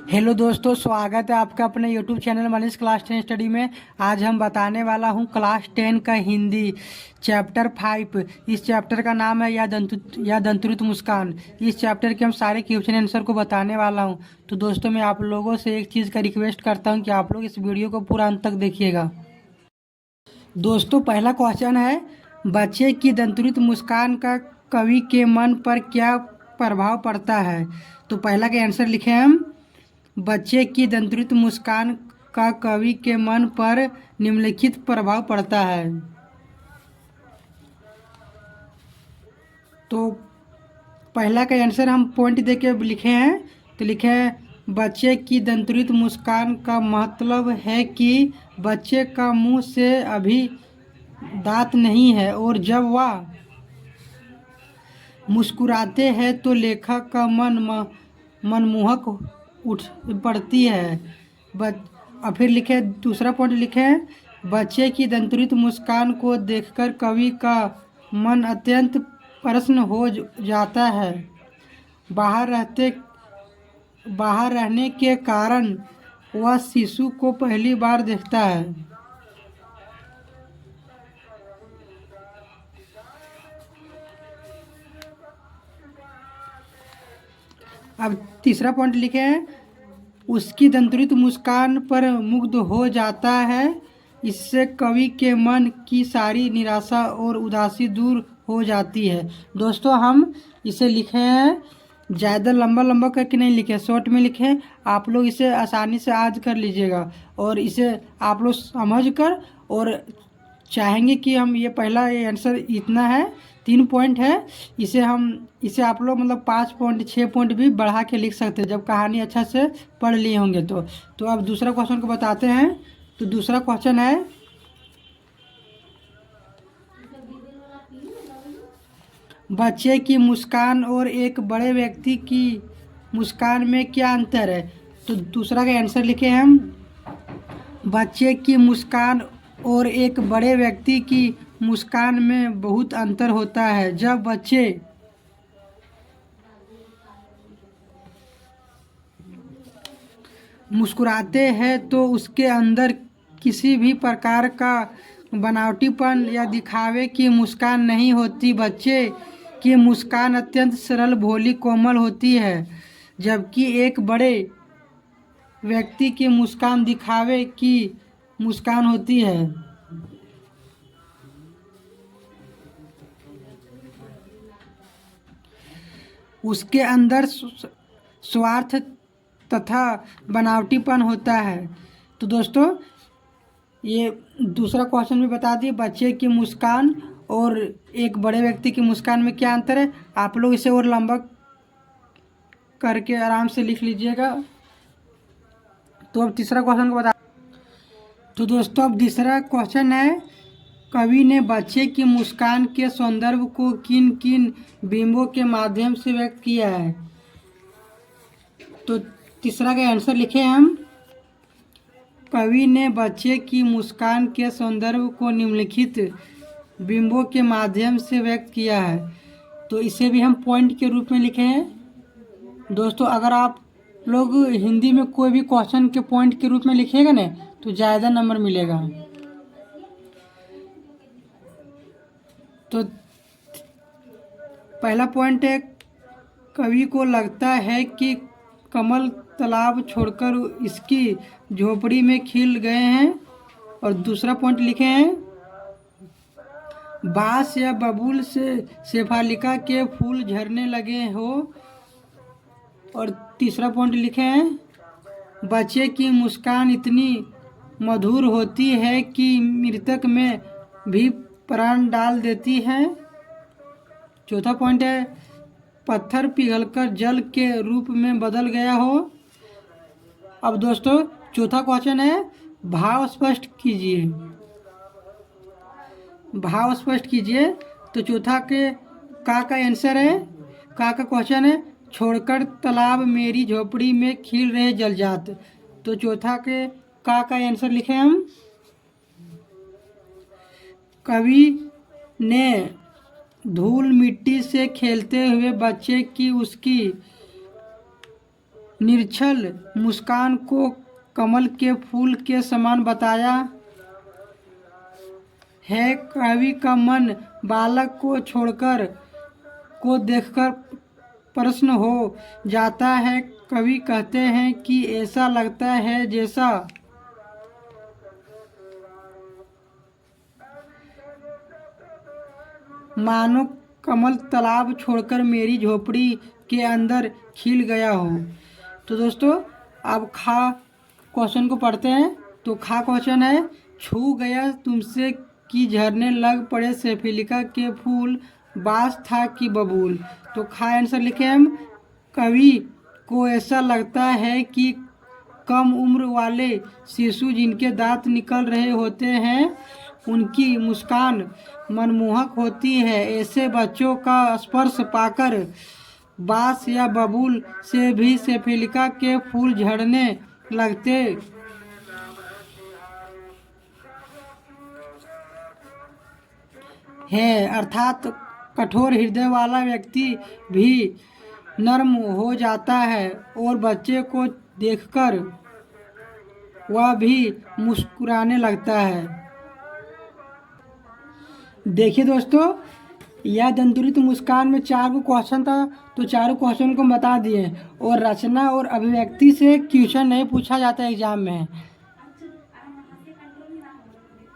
Hello दोस्तों, स्वागत है आपका अपने YouTube channel Manish class 10 study में। आज हम बताने वाला हूं क्लास 10 का हिंदी चैप्टर 5। इस चैप्टर का नाम है या दंतुरित मुस्कान। इस चैप्टर के हम सारे क्वेश्चन आंसर को बताने वाला हूं। तो दोस्तों, मैं आप लोगों से एक चीज़ का रिक्वेस्ट करता हूं कि आप लोग इस वीडियो को पूरा अंत तक देखिएगा। दोस्तों, पहला क्वेश्चन है, बच्चे की दंतुरित मुस्कान का कवि के मन पर क्या प्रभाव पड़ता है। तो पहला का आंसर लिखे हम, बच्चे की दंतुरित मुस्कान का कवि के मन पर निम्नलिखित प्रभाव पड़ता है। तो पहला का आंसर हम पॉइंट दे के लिखे हैं। तो लिखे हैं, बच्चे की दंतुरित मुस्कान का मतलब है कि बच्चे का मुंह से अभी दांत नहीं है और जब वह मुस्कुराते हैं तो लेखक का मनमोहक उठ पड़ती है। और फिर लिखे, दूसरा पॉइंट लिखे हैं, बच्चे की दंतुरित मुस्कान को देखकर कवि का मन अत्यंत प्रसन्न हो जाता है। बाहर रहने के कारण वह शिशु को पहली बार देखता है। अब तीसरा पॉइंट लिखे हैं, उसकी दंतुरित मुस्कान पर मुग्ध हो जाता है। इससे कवि के मन की सारी निराशा और उदासी दूर हो जाती है। दोस्तों, हम इसे लिखे हैं, ज़्यादा लंबा लंबा करके नहीं लिखे, शॉर्ट में लिखे। आप लोग इसे आसानी से याद कर लीजिएगा और इसे आप लोग समझ कर और चाहेंगे कि हम ये पहला ये आंसर इतना है, 3 पॉइंट है, इसे आप लोग मतलब 5 पॉइंट 6 पॉइंट भी बढ़ा के लिख सकते हैं जब कहानी अच्छा से पढ़ लिए होंगे। तो अब दूसरा क्वेश्चन को बताते हैं। तो दूसरा क्वेश्चन है, बच्चे की मुस्कान और एक बड़े व्यक्ति की मुस्कान में क्या अंतर है। तो दूसरा का आंसर लिखे हम, बच्चे की मुस्कान और एक बड़े व्यक्ति की मुस्कान में बहुत अंतर होता है। जब बच्चे मुस्कुराते हैं तो उसके अंदर किसी भी प्रकार का बनावटीपन या दिखावे की मुस्कान नहीं होती। बच्चे की मुस्कान अत्यंत सरल, भोली, कोमल होती है, जबकि एक बड़े व्यक्ति की मुस्कान दिखावे की मुस्कान होती है। उसके अंदर स्वार्थ तथा बनावटीपन होता है। तो दोस्तों, ये दूसरा क्वेश्चन भी बता दिए, बच्चे की मुस्कान और एक बड़े व्यक्ति की मुस्कान में क्या अंतर है। आप लोग इसे और लंबा करके आराम से लिख लीजिएगा। तो अब तीसरा क्वेश्चन को बता। तो दोस्तों, अब तीसरा क्वेश्चन है, कवि ने बच्चे की मुस्कान के सौंदर्य को किन किन बिंबों के माध्यम से व्यक्त किया है। तो तीसरा का आंसर लिखे हम, कवि ने बच्चे की मुस्कान के सौंदर्य को निम्नलिखित बिंबों के माध्यम से व्यक्त किया है। तो इसे भी हम पॉइंट के रूप में लिखे हैं। दोस्तों, अगर आप लोग हिंदी में कोई भी क्वेश्चन के पॉइंट के रूप में लिखिएगा ना तो ज़्यादा नंबर मिलेगा। तो पहला पॉइंट है, कवि को लगता है कि कमल तालाब छोड़कर इसकी झोपड़ी में खिल गए हैं। और दूसरा पॉइंट लिखे हैं, बांस या बबूल से शेफालिका के फूल झरने लगे हो। और तीसरा पॉइंट लिखे हैं, बच्चे की मुस्कान इतनी मधुर होती है कि मृतक में भी प्राण डाल देती है। चौथा पॉइंट है, पत्थर पिघलकर जल के रूप में बदल गया हो। अब दोस्तों, चौथा क्वेश्चन है, भाव स्पष्ट कीजिए। भाव स्पष्ट कीजिए। तो चौथा के का आंसर है, का क्वेश्चन है, छोड़कर तालाब मेरी झोपड़ी में खिल रहे जलजात। तो चौथा के का आंसर लिखे हम, कवि ने धूल मिट्टी से खेलते हुए बच्चे की उसकी निर्छल मुस्कान को कमल के फूल के समान बताया है। कवि का मन बालक को छोड़कर को देखकर प्रश्न हो जाता है। कवि कहते हैं कि ऐसा लगता है जैसा मानो कमल तालाब छोड़कर मेरी झोपड़ी के अंदर खिल गया हो। तो दोस्तों अब खा क्वेश्चन को पढ़ते हैं। तो खा क्वेश्चन है, छू गया तुमसे कि झरने लग पड़े सैफिलिका के फूल, बास था कि बबूल। तो खा आंसर लिखे हम, कवि को ऐसा लगता है कि कम उम्र वाले शिशु जिनके दांत निकल रहे होते हैं उनकी मुस्कान मनमोहक होती है। ऐसे बच्चों का स्पर्श पाकर बांस या बबूल से भी सैफिलिका के फूल झड़ने लगते हैं। अर्थात कठोर हृदय वाला व्यक्ति भी नर्म हो जाता है और बच्चे को देखकर वह भी मुस्कुराने लगता है। देखिए दोस्तों, यह दंतुलित मुस्कान में 4 को क्वेश्चन था, तो चारों क्वेश्चन को बता दिए। और रचना और अभिव्यक्ति से क्वेश्चन नहीं पूछा जाता एग्जाम में,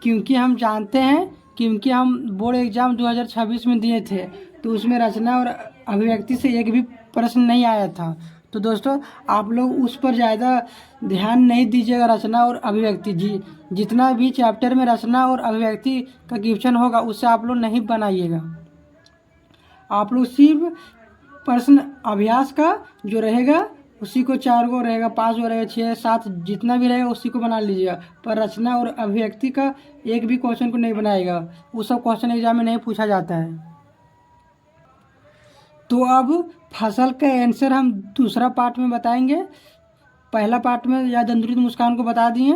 क्योंकि हम जानते हैं, क्योंकि हम बोर्ड एग्जाम 2026 में दिए थे, तो उसमें रचना और अभिव्यक्ति से एक भी प्रश्न नहीं आया था। तो दोस्तों आप लोग उस पर ज़्यादा ध्यान नहीं दीजिएगा। रचना और अभिव्यक्ति जितना भी चैप्टर में रचना और अभिव्यक्ति का क्वेश्चन होगा उससे आप लोग नहीं बनाइएगा। आप लोग सिर्फ प्रश्न अभ्यास का जो रहेगा उसी को 4 को रहेगा, 5 को रहेगा, 6, 7 जितना भी रहेगा उसी को बना लीजिएगा। पर रचना और अभिव्यक्ति का एक भी क्वेश्चन को नहीं बनाएगा, वो सब क्वेश्चन एग्जाम में नहीं पूछा जाता है। तो अब फसल का आंसर हम दूसरा पार्ट में बताएंगे। पहला पार्ट में या दंतुलित मुस्कान को बता दिए।